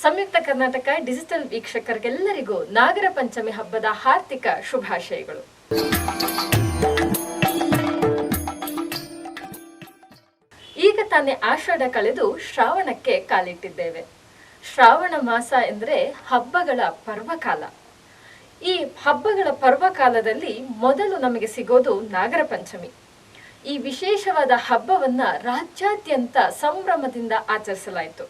ಸಂಯುಕ್ತ Karnataka digital ವೀಕ್ಷಕರಿಗೆಲ್ಲರಿಗೂ Nagara Panchami ಹಬ್ಬದ ಹಾರ್ದಿಕ ಶುಭಾಶಯಗಳು. ಈಗ ತಾನೇ ಆಷಾಢ ಕಳೆದು ಶ್ರಾವಣಕ್ಕೆ ಕಾಲಿಟ್ಟಿದ್ದೇವೆ. ಶ್ರಾವಣ ಮಾಸ ಎಂದರೆ ಹಬ್ಬಗಳ ಪರ್ವಕಾಲ. ಈ ಹಬ್ಬಗಳ ಪರ್ವಕಾಲದಲ್ಲಿ ಮೊದಲು ನಮಗೆ ಸಿಗೋದು ನಾಗರ ಪಂಚಮಿ. ಈ ವಿಶೇಷವಾದ ಹಬ್ಬವನ್ನ ರಾಜ್ಯಾದ್ಯಂತ ಸಂಭ್ರಮದಿಂದ ಆಚರಿಸಲಾಯಿತು.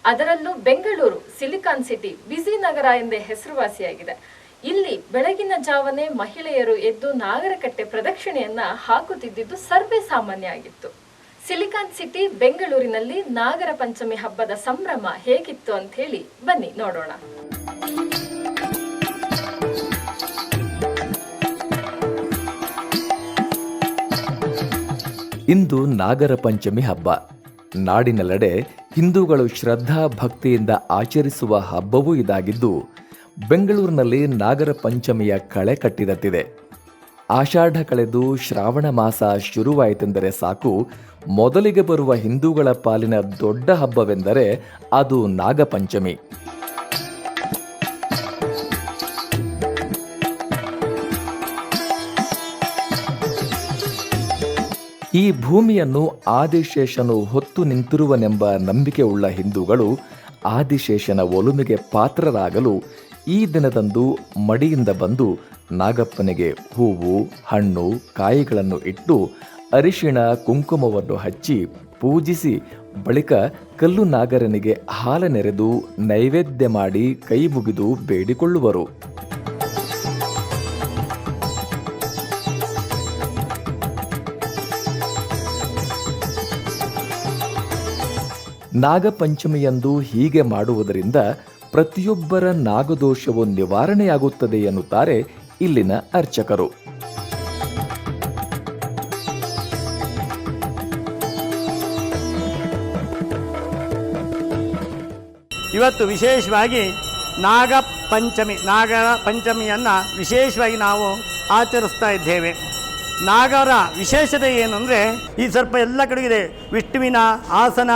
ಅದರಲ್ಲೂ ಬೆಂಗಳೂರು ಸಿಲಿಕಾನ್ ಸಿಟಿ ಬಿಸಿ ನಗರ ಎಂದೇ ಹೆಸರುವಾಸಿಯಾಗಿದೆ. ಇಲ್ಲಿ ಬೆಳಗಿನ ಜಾವನೆ ಮಹಿಳೆಯರು ಎದ್ದು ನಾಗರಕಟ್ಟೆ ಪ್ರದಕ್ಷಿಣೆಯನ್ನ ಹಾಕುತ್ತಿದ್ದುದು ಸರ್ವೇ ಸಾಮಾನ್ಯ ಆಗಿತ್ತು. ಸಿಲಿಕಾನ್ ಸಿಟಿ ಬೆಂಗಳೂರಿನಲ್ಲಿ ನಾಗರ ಪಂಚಮಿ ಹಬ್ಬದ ಸಂಭ್ರಮ ಹೇಗಿತ್ತು ಅಂತ ಹೇಳಿ ಬನ್ನಿ ನೋಡೋಣ. ಇಂದು ನಾಗರ ಪಂಚಮಿ ಹಬ್ಬ. ನಾಡಿನೆಲ್ಲೆಡೆ ಹಿಂದೂಗಳು ಶ್ರದ್ಧಾ ಭಕ್ತಿಯಿಂದ ಆಚರಿಸುವ ಹಬ್ಬವೂ ಇದಾಗಿದ್ದು, ಬೆಂಗಳೂರಿನಲ್ಲಿ ನಾಗರ ಪಂಚಮಿಯ ಕಳೆ ಕಟ್ಟಿದಂತಿದೆ. ಆಷಾಢ ಕಳೆದು ಶ್ರಾವಣ ಮಾಸ ಶುರುವಾಯಿತೆಂದರೆ ಸಾಕು, ಮೊದಲಿಗೆ ಬರುವ ಹಿಂದೂಗಳ ಪಾಲಿನ ದೊಡ್ಡ ಹಬ್ಬವೆಂದರೆ ಅದು ನಾಗಪಂಚಮಿ. ಈ ಭೂಮಿಯನ್ನು ಆದಿಶೇಷನು ಹೊತ್ತು ನಿಂತಿರುವನೆಂಬ ನಂಬಿಕೆ ಉಳ್ಳ ಹಿಂದೂಗಳು ಆದಿಶೇಷನ ಒಲುಮೆಗೆ ಪಾತ್ರರಾಗಲು ಈ ದಿನದಂದು ಮಡಿಯಿಂದ ಬಂದು ನಾಗಪ್ಪನಿಗೆ ಹೂವು, ಹಣ್ಣು, ಕಾಯಿಗಳನ್ನು ಇಟ್ಟು ಅರಿಶಿಣ ಕುಂಕುಮವನ್ನು ಹಚ್ಚಿ ಪೂಜಿಸಿ ಬಳಿಕ ಕಲ್ಲು ನಾಗರನಿಗೆ ಹಾಲನೆರೆದು ನೈವೇದ್ಯ ಮಾಡಿ ಕೈ ಮುಗಿದು ಬೇಡಿಕೊಳ್ಳುವರು. ನಾಗಪಂಚಮಿಯಂದು ಹೀಗೆ ಮಾಡುವುದರಿಂದ ಪ್ರತಿಯೊಬ್ಬರ ನಾಗದೋಷವು ನಿವಾರಣೆಯಾಗುತ್ತದೆ ಎನ್ನುತ್ತಾರೆ ಇಲ್ಲಿನ ಅರ್ಚಕರು. ಇವತ್ತು ವಿಶೇಷವಾಗಿ ನಾಗರ ಪಂಚಮಿಯನ್ನು ವಿಶೇಷವಾಗಿ ನಾವು ಆಚರಿಸ್ತಾ ಇದ್ದೇವೆ. ನಾಗರ ವಿಶೇಷತೆ ಏನು ಅಂದರೆ, ಈ ಸ್ವಲ್ಪ ಎಲ್ಲ ಕಡೆಗಿದೆ. ವಿಷ್ಣುವಿನ ಆಸನ,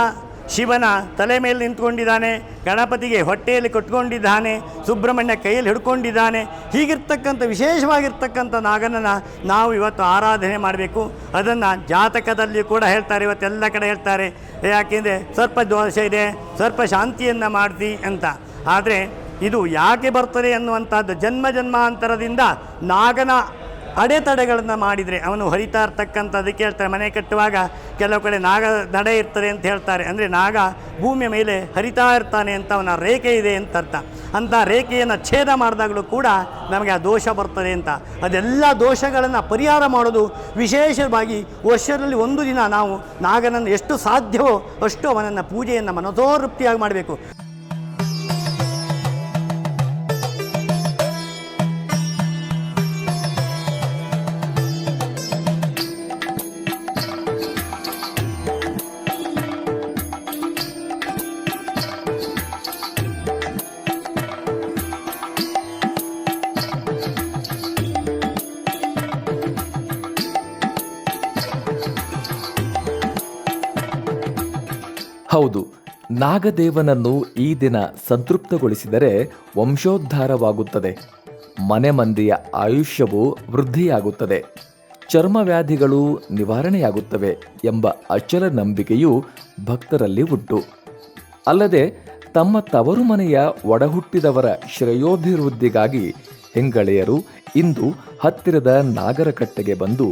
ಶಿವನ ತಲೆ ಮೇಲೆ ನಿಂತ್ಕೊಂಡಿದ್ದಾನೆ, ಗಣಪತಿಗೆ ಹೊಟ್ಟೆಯಲ್ಲಿ ಕಟ್ಕೊಂಡಿದ್ದಾನೆ, ಸುಬ್ರಹ್ಮಣ್ಯ ಕೈಯಲ್ಲಿ ಹಿಡ್ಕೊಂಡಿದ್ದಾನೆ. ಹೀಗಿರ್ತಕ್ಕಂಥ ವಿಶೇಷವಾಗಿರ್ತಕ್ಕಂಥ ನಾಗನನ್ನು ನಾವು ಇವತ್ತು ಆರಾಧನೆ ಮಾಡಬೇಕು. ಅದನ್ನು ಜಾತಕದಲ್ಲಿ ಕೂಡ ಹೇಳ್ತಾರೆ, ಇವತ್ತೆಲ್ಲ ಕಡೆ ಹೇಳ್ತಾರೆ. ಯಾಕೆಂದರೆ ಸರ್ಪ ದೋಷ ಇದೆ, ಸರ್ಪ ಶಾಂತಿಯನ್ನು ಮಾಡಿಸಿ ಅಂತ. ಆದರೆ ಇದು ಯಾಕೆ ಬರ್ತದೆ ಅನ್ನುವಂಥದ್ದು ಜನ್ಮ ಜನ್ಮಾಂತರದಿಂದ ನಾಗನ ಅಡೆತಡೆಗಳನ್ನು ಮಾಡಿದರೆ ಅವನು ಹರಿತಾ ಇರ್ತಕ್ಕಂಥದ್ದಕ್ಕೆ ಹೇಳ್ತಾರೆ. ಮನೆ ಕಟ್ಟುವಾಗ ಕೆಲವು ಕಡೆ ನಾಗ ನಡೆ ಇರ್ತದೆ ಅಂತ ಹೇಳ್ತಾರೆ. ಅಂದರೆ ನಾಗ ಭೂಮಿಯ ಮೇಲೆ ಹರಿತಾ ಇರ್ತಾನೆ ಅಂತ ಅವನ ರೇಖೆ ಇದೆ ಅಂತ ಅರ್ಥ. ಅಂಥ ರೇಖೆಯನ್ನು ಛೇದ ಮಾಡಿದಾಗಲೂ ಕೂಡ ನಮಗೆ ಆ ದೋಷ ಬರ್ತದೆ ಅಂತ. ಅದೆಲ್ಲ ದೋಷಗಳನ್ನು ಪರಿಹಾರ ಮಾಡೋದು ವಿಶೇಷವಾಗಿ ವರ್ಷದಲ್ಲಿ ಒಂದು ದಿನ ನಾವು ನಾಗನನ್ನು ಎಷ್ಟು ಸಾಧ್ಯವೋ ಅಷ್ಟು ಅವನನ್ನು ಪೂಜೆಯನ್ನು ಮನೋತೃಪ್ತಿಯಾಗಿ ಮಾಡಬೇಕು. ಹೌದು, ನಾಗದೇವನನ್ನು ಈ ದಿನ ಸಂತೃಪ್ತಗೊಳಿಸಿದರೆ ವಂಶೋದ್ಧಾರವಾಗುತ್ತದೆ, ಮನೆ ಮಂದಿಯ ಆಯುಷ್ಯವು ವೃದ್ಧಿಯಾಗುತ್ತದೆ, ಚರ್ಮವ್ಯಾಧಿಗಳು ನಿವಾರಣೆಯಾಗುತ್ತವೆ ಎಂಬ ಅಚಲ ನಂಬಿಕೆಯೂ ಭಕ್ತರಲ್ಲಿ ಉಂಟು. ಅಲ್ಲದೆ ತಮ್ಮ ತವರು ಮನೆಯ ಒಡಹುಟ್ಟಿದವರ ಶ್ರೇಯೋಭಿವೃದ್ಧಿಗಾಗಿ ಹೆಂಗಳೆಯರು ಇಂದು ಹತ್ತಿರದ ನಾಗರಕಟ್ಟೆಗೆ ಬಂದು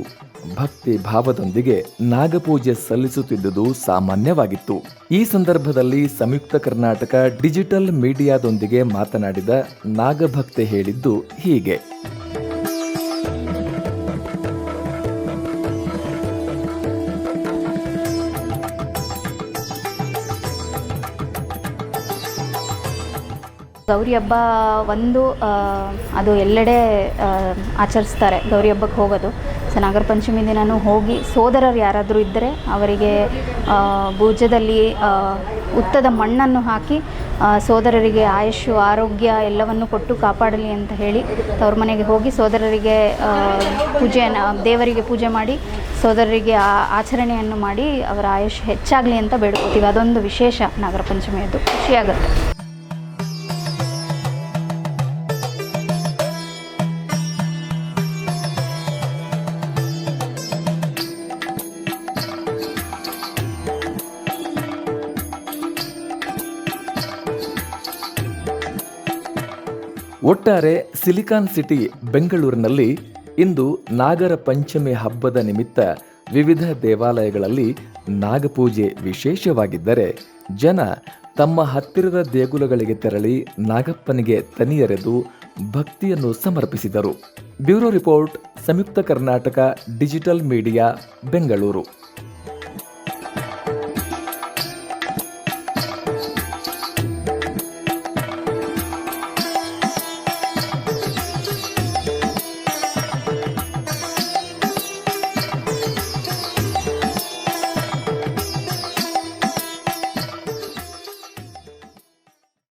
ಭಕ್ತಿ ಭಾವದೊಂದಿಗೆ ನಾಗಪೂಜೆ ಸಲ್ಲಿಸುತ್ತಿದ್ದುದು ಸಾಮಾನ್ಯವಾಗಿತ್ತು. ಈ ಸಂದರ್ಭದಲ್ಲಿ ಸಂಯುಕ್ತ ಕರ್ನಾಟಕ ಡಿಜಿಟಲ್ ಮೀಡಿಯಾದೊಂದಿಗೆ ಮಾತನಾಡಿದ ನಾಗಭಕ್ತೆ ಹೇಳಿದ್ದು ಹೀಗೆ. ಗೌರಿ ಹಬ್ಬ ಅದು ಎಲ್ಲೆಡೆ ಆಚರಿಸ್ತಾರೆ. ಗೌರಿ ಹಬ್ಬಕ್ಕೆ ಹೋಗೋದು. ಸೊ ನಾಗರ ಪಂಚಮಿ ದಿನವೂ ಹೋಗಿ ಸೋದರರು ಯಾರಾದರೂ ಇದ್ದರೆ ಅವರಿಗೆ ಭುಜದಲ್ಲಿ ಉತ್ತದ ಮಣ್ಣನ್ನು ಹಾಕಿ ಸೋದರರಿಗೆ ಆಯುಷ್ಯು, ಆರೋಗ್ಯ ಎಲ್ಲವನ್ನು ಕೊಟ್ಟು ಕಾಪಾಡಲಿ ಅಂತ ಹೇಳಿ ತವ್ರ ಮನೆಗೆ ಹೋಗಿ ಸೋದರರಿಗೆ ದೇವರಿಗೆ ಪೂಜೆ ಮಾಡಿ ಸೋದರರಿಗೆ ಆಚರಣೆಯನ್ನು ಮಾಡಿ ಅವರ ಆಯುಷ್ಯ ಹೆಚ್ಚಾಗಲಿ ಅಂತ ಬೇಡ್ಕೋತೀವಿ. ಅದೊಂದು ವಿಶೇಷ ನಾಗರ ಪಂಚಮಿಯದ್ದು. ಖುಷಿಯಾಗುತ್ತೆ. ಒಟ್ಟಾರೆ ಸಿಲಿಕಾನ್ ಸಿಟಿ ಬೆಂಗಳೂರಿನಲ್ಲಿ ಇಂದು ನಾಗರ ಪಂಚಮಿ ಹಬ್ಬದ ನಿಮಿತ್ತ ವಿವಿಧ ದೇವಾಲಯಗಳಲ್ಲಿ ನಾಗಪೂಜೆ ವಿಶೇಷವಾಗಿದ್ದರೆ ಜನ ತಮ್ಮ ಹತ್ತಿರದ ದೇಗುಲಗಳಿಗೆ ತೆರಳಿ ನಾಗಪ್ಪನಿಗೆ ತನಿಯರೆದು ಭಕ್ತಿಯನ್ನು ಸಮರ್ಪಿಸಿದರು. ಬ್ಯೂರೋ ರಿಪೋರ್ಟ್, ಸಂಯುಕ್ತ ಕರ್ನಾಟಕ ಡಿಜಿಟಲ್ ಮೀಡಿಯಾ, ಬೆಂಗಳೂರು.